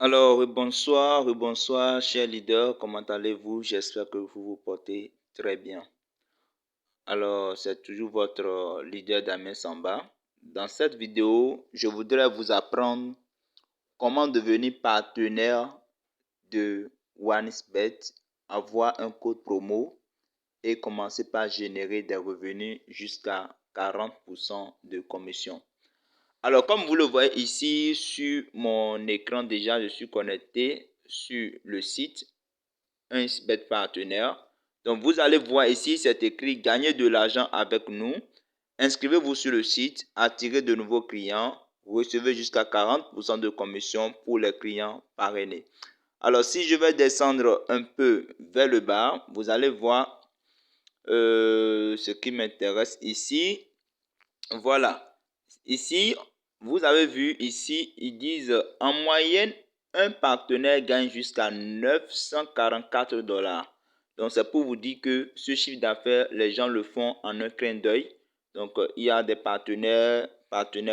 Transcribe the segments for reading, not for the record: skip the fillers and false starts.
Alors, bonsoir, chers leaders, comment allez-vous? J'espère que vous vous portez très bien. Alors, c'est toujours votre leader Damien Samba. Dans cette vidéo, je voudrais vous apprendre comment devenir partenaire de OneXBet, avoir un code promo et commencer par générer des revenus jusqu'à 40% de commission. Alors, comme vous le voyez ici sur mon écran, déjà, je suis connecté sur le site 1xBet Partenaire. Donc, vous allez voir ici, c'est écrit « Gagner de l'argent avec nous ». Inscrivez-vous sur le site, attirez de nouveaux clients, recevez jusqu'à 40% de commission pour les clients parrainés. Alors, si je vais descendre un peu vers le bas, vous allez voir ce qui m'intéresse ici. Voilà. Ici, vous avez vu, ici, ils disent en moyenne, un partenaire gagne jusqu'à 944 $. Donc, c'est pour vous dire que ce chiffre d'affaires, les gens le font en un clin d'œil. Donc, il y a des partenaires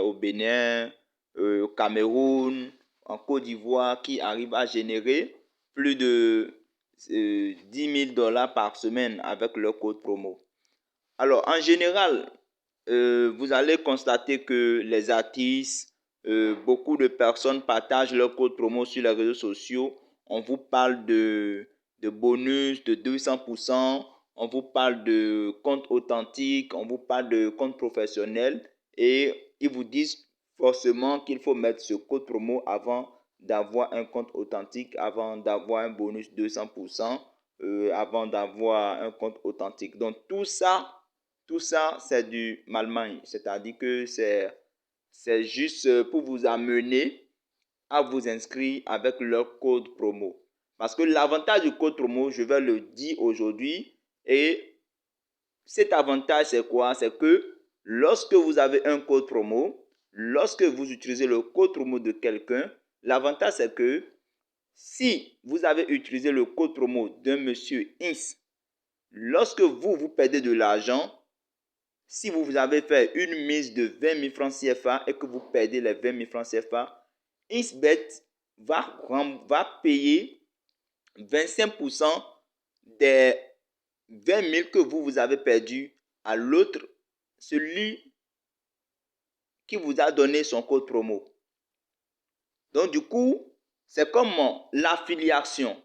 au Bénin, au Cameroun, en Côte d'Ivoire, qui arrivent à générer plus de 10 000 $ par semaine avec leur code promo. Alors, en général, vous allez constater que les artistes, beaucoup de personnes partagent leur code promo sur les réseaux sociaux. On vous parle de bonus de 200%, on vous parle de compte authentique, on vous parle de compte professionnel et ils vous disent forcément qu'il faut mettre ce code promo avant d'avoir un compte authentique, avant d'avoir un bonus 200%, avant d'avoir un compte authentique. Donc tout ça, c'est du mal-main. C'est-à-dire que c'est juste pour vous amener à vous inscrire avec leur code promo. Parce que l'avantage du code promo, je vais le dire aujourd'hui, et cet avantage, c'est quoi? C'est que lorsque vous avez un code promo, lorsque vous utilisez le code promo de quelqu'un, l'avantage, c'est que si vous avez utilisé le code promo d'un monsieur X, lorsque vous perdez de l'argent, si vous avez fait une mise de 20 000 francs CFA et que vous perdez les 20 000 francs CFA, XBet va payer 25% des 20 000 que vous avez perdu à l'autre, celui qui vous a donné son code promo. Donc du coup, c'est comme l'affiliation.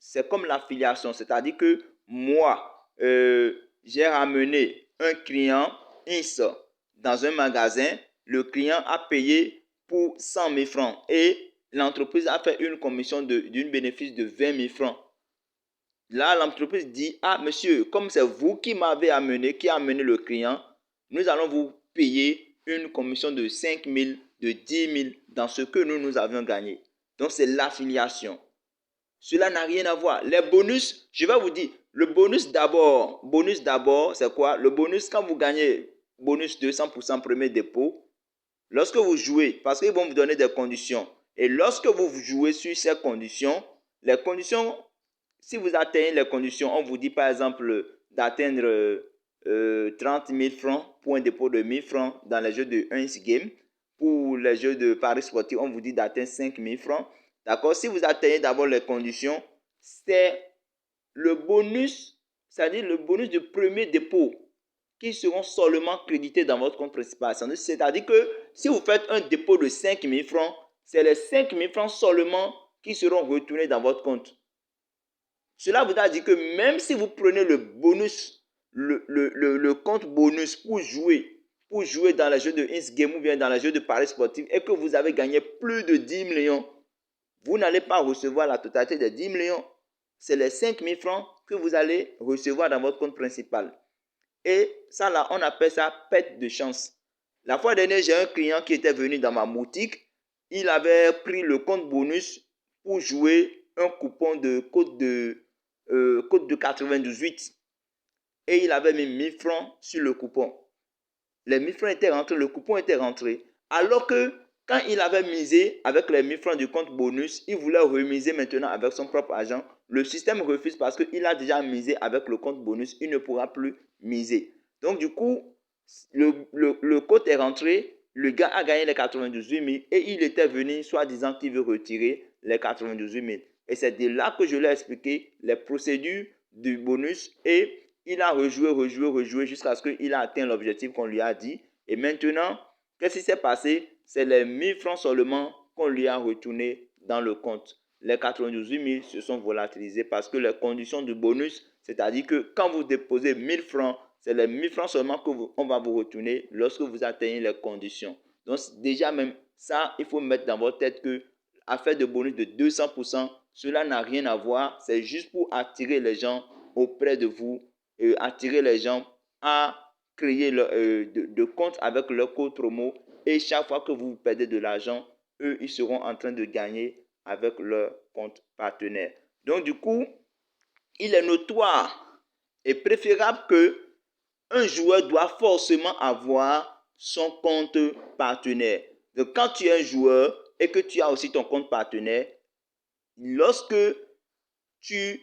C'est comme l'affiliation, c'est-à-dire que moi, j'ai ramené un client X dans un magasin, le client a payé pour 100 000 francs et l'entreprise a fait une commission d'une bénéfice de 20 000 francs. Là, l'entreprise dit, ah monsieur, comme c'est vous qui m'avez amené, qui a amené le client, nous allons vous payer une commission de 5 000, de 10 000 dans ce que nous avions gagné. Donc, c'est l'affiliation. Cela n'a rien à voir. Les bonus, je vais vous dire, le bonus d'abord, c'est quoi? Le bonus, quand vous gagnez bonus 200% premier dépôt, lorsque vous jouez, parce qu'ils vont vous donner des conditions, et lorsque vous jouez sur ces conditions, les conditions, si vous atteignez les conditions, on vous dit par exemple d'atteindre 30 000 francs pour un dépôt de 1 000 francs dans les jeux de 1 game. Pour les jeux de paris sportifs, on vous dit d'atteindre 5 000 francs. D'accord? Si vous atteignez d'abord les conditions, c'est le bonus, c'est-à-dire le bonus de premier dépôt qui seront seulement crédités dans votre compte principal. C'est-à-dire que si vous faites un dépôt de 5 000 francs, c'est les 5 000 francs seulement qui seront retournés dans votre compte. Cela voudra dire que même si vous prenez le bonus, le compte bonus pour jouer dans les jeux de X-Game ou bien dans les jeux de paris sportifs et que vous avez gagné plus de 10 millions, vous n'allez pas recevoir la totalité des 10 millions. C'est les 5 000 francs que vous allez recevoir dans votre compte principal. Et ça là, on appelle ça perte de chance. La fois dernière, j'ai un client qui était venu dans ma boutique. Il avait pris le compte bonus pour jouer un coupon de code de 98. Et il avait mis 1000 francs sur le coupon. Les 1000 francs étaient rentrés, le coupon était rentré. Alors que quand il avait misé avec les 1000 francs du compte bonus, il voulait remiser maintenant avec son propre argent. Le système refuse parce qu'il a déjà misé avec le compte bonus. Il ne pourra plus miser. Donc du coup, le code est rentré. Le gars a gagné les 98 000 et il était venu soi-disant qu'il veut retirer les 98 000. Et c'est de là que je lui ai expliqué les procédures du bonus et il a rejoué jusqu'à ce qu'il a atteint l'objectif qu'on lui a dit. Et maintenant, qu'est-ce qui s'est passé? C'est les 1000 francs seulement qu'on lui a retourné dans le compte. Les 98 000 se sont volatilisés parce que les conditions du bonus, c'est-à-dire que quand vous déposez 1000 francs, c'est les 1000 francs seulement qu'on va vous retourner lorsque vous atteignez les conditions. Donc déjà même ça, il faut mettre dans votre tête que affaire de bonus de 200%, cela n'a rien à voir. C'est juste pour attirer les gens auprès de vous, attirer les gens à créer de compte avec leur code promo. Et chaque fois que vous perdez de l'argent, eux, ils seront en train de gagner avec leur compte partenaire. Donc, du coup, il est notoire et préférable que un joueur doit forcément avoir son compte partenaire. Donc, quand tu es un joueur et que tu as aussi ton compte partenaire, lorsque tu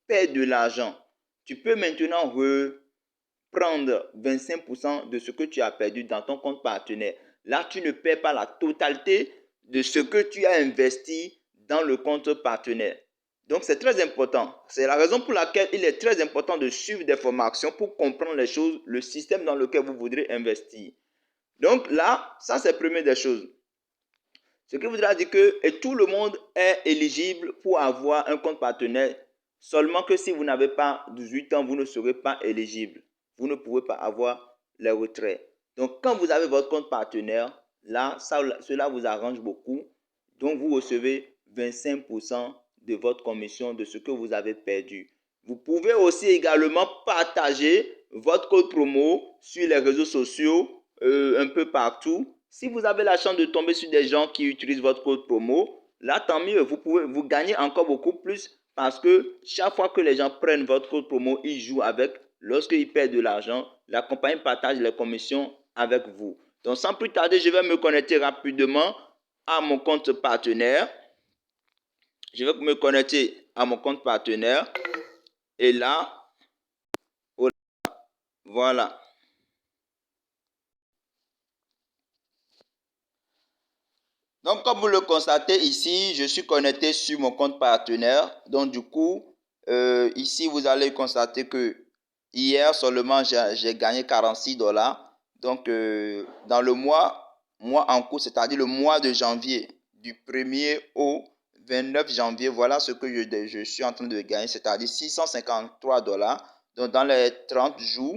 perds de l'argent, tu peux maintenant reprendre 25% de ce que tu as perdu dans ton compte partenaire. Là, tu ne perds pas la totalité de ce que tu as investi dans le compte partenaire. Donc, c'est très important. C'est la raison pour laquelle il est très important de suivre des formations pour comprendre les choses, le système dans lequel vous voudrez investir. Donc là, ça c'est la première des choses. Ce qui voudra dire que et tout le monde est éligible pour avoir un compte partenaire. Seulement que si vous n'avez pas 18 ans, vous ne serez pas éligible. Vous ne pouvez pas avoir les retraits. Donc, quand vous avez votre compte partenaire, là, cela vous arrange beaucoup. Donc, vous recevez 25% de votre commission de ce que vous avez perdu. Vous pouvez aussi également partager votre code promo sur les réseaux sociaux, un peu partout. Si vous avez la chance de tomber sur des gens qui utilisent votre code promo, là, tant mieux, vous gagnez encore beaucoup plus parce que chaque fois que les gens prennent votre code promo, ils jouent avec. Lorsqu'ils perdent de l'argent, la compagnie partage les commissions avec vous. Donc, sans plus tarder, je vais me connecter rapidement à mon compte partenaire. Je vais me connecter à mon compte partenaire. Et là, voilà. Donc, comme vous le constatez ici, je suis connecté sur mon compte partenaire. Donc, du coup, ici, vous allez constater que hier seulement, j'ai gagné 46 $. Donc, dans le mois en cours, c'est-à-dire le mois de janvier, du 1er au 29 janvier, voilà ce que je suis en train de gagner, c'est-à-dire 653 $. Donc, dans les 30 jours,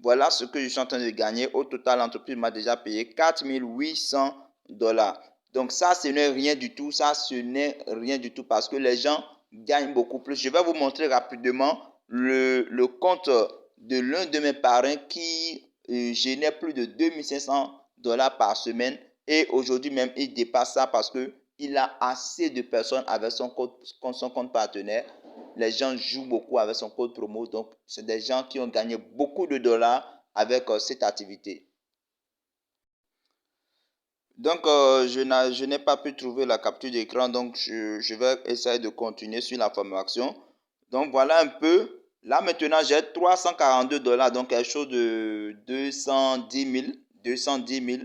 voilà ce que je suis en train de gagner. Au total, l'entreprise m'a déjà payé 4 800 $. Donc ça, ce n'est rien du tout. Ça, ce n'est rien du tout parce que les gens gagnent beaucoup plus. Je vais vous montrer rapidement le compte de l'un de mes parrains qui génère plus de 2500 $ par semaine. Et aujourd'hui même, il dépasse ça parce qu'il a assez de personnes avec son compte partenaire. Les gens jouent beaucoup avec son code promo. Donc, c'est des gens qui ont gagné beaucoup de dollars avec cette activité. Donc, je n'ai pas pu trouver la capture d'écran, donc je vais essayer de continuer sur la formation. Donc, voilà un peu. Là, maintenant, j'ai 342 $, donc quelque chose de 210 000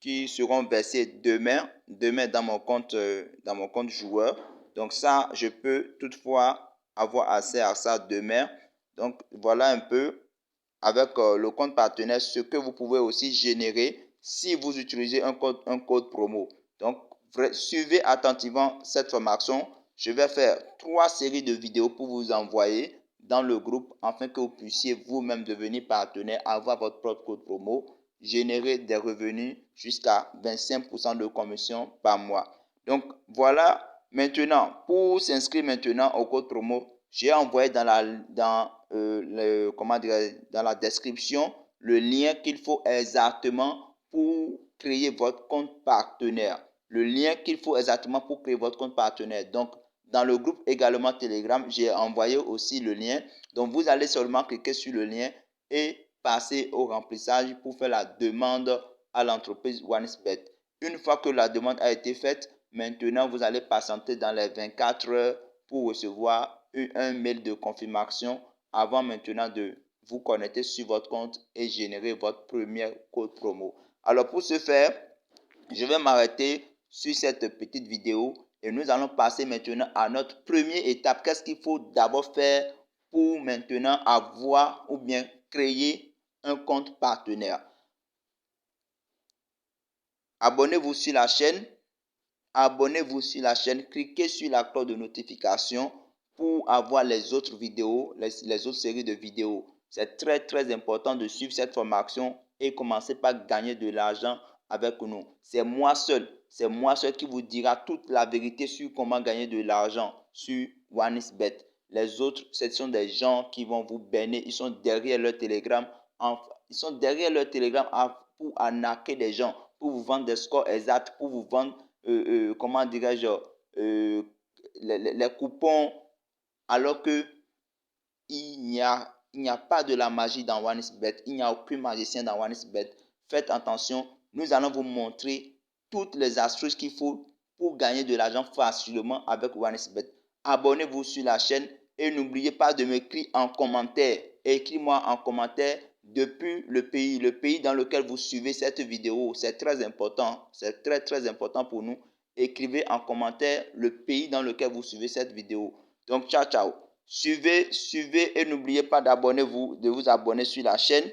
qui seront versés demain dans mon compte joueur. Donc, ça, je peux toutefois avoir accès à ça demain. Donc, voilà un peu avec le compte partenaire ce que vous pouvez aussi générer si vous utilisez un code promo. Donc, suivez attentivement cette formation. Je vais faire 3 séries de vidéos pour vous envoyer dans le groupe afin que vous puissiez vous-même devenir partenaire, avoir votre propre code promo, générer des revenus jusqu'à 25% de commission par mois. Donc, voilà. Maintenant, pour s'inscrire maintenant au code promo, j'ai envoyé dans la description le lien qu'il faut exactement pour créer votre compte partenaire. Le lien qu'il faut exactement pour créer votre compte partenaire. Donc, dans le groupe également Telegram, j'ai envoyé aussi le lien. Donc, vous allez seulement cliquer sur le lien et passer au remplissage pour faire la demande à l'entreprise OneXBet. Une fois que la demande a été faite, maintenant, vous allez patienter dans les 24 heures pour recevoir un mail de confirmation avant maintenant de vous connecter sur votre compte et générer votre premier code promo. Alors pour ce faire, je vais m'arrêter sur cette petite vidéo Et nous allons passer maintenant à notre première étape. Qu'est-ce qu'il faut d'abord faire pour maintenant avoir ou bien créer un compte partenaire? Abonnez-vous sur la chaîne. Abonnez-vous sur la chaîne. Cliquez sur la cloche de notification pour avoir les autres vidéos, les autres séries de vidéos. C'est très important de suivre cette formation et commencer par gagner de l'argent avec nous. C'est moi seul qui vous dira toute la vérité sur comment gagner de l'argent sur OneXBet. Les autres, ce sont des gens qui vont vous berner. Ils sont derrière leur Telegram. Pour arnaquer des gens, pour vous vendre des scores exacts, pour vous vendre, comment dirais-je, les coupons, alors que il n'y a pas de la magie dans OneXBet. Il n'y a aucun magicien dans OneXBet. Faites attention. Nous allons vous montrer toutes les astuces qu'il faut pour gagner de l'argent facilement avec OneXBet. Abonnez-vous sur la chaîne et n'oubliez pas de m'écrire en commentaire. Écrivez-moi en commentaire depuis le pays dans lequel vous suivez cette vidéo. C'est très important. C'est très important pour nous. Écrivez en commentaire le pays dans lequel vous suivez cette vidéo. Donc, ciao. Suivez et n'oubliez pas de vous abonner sur la chaîne.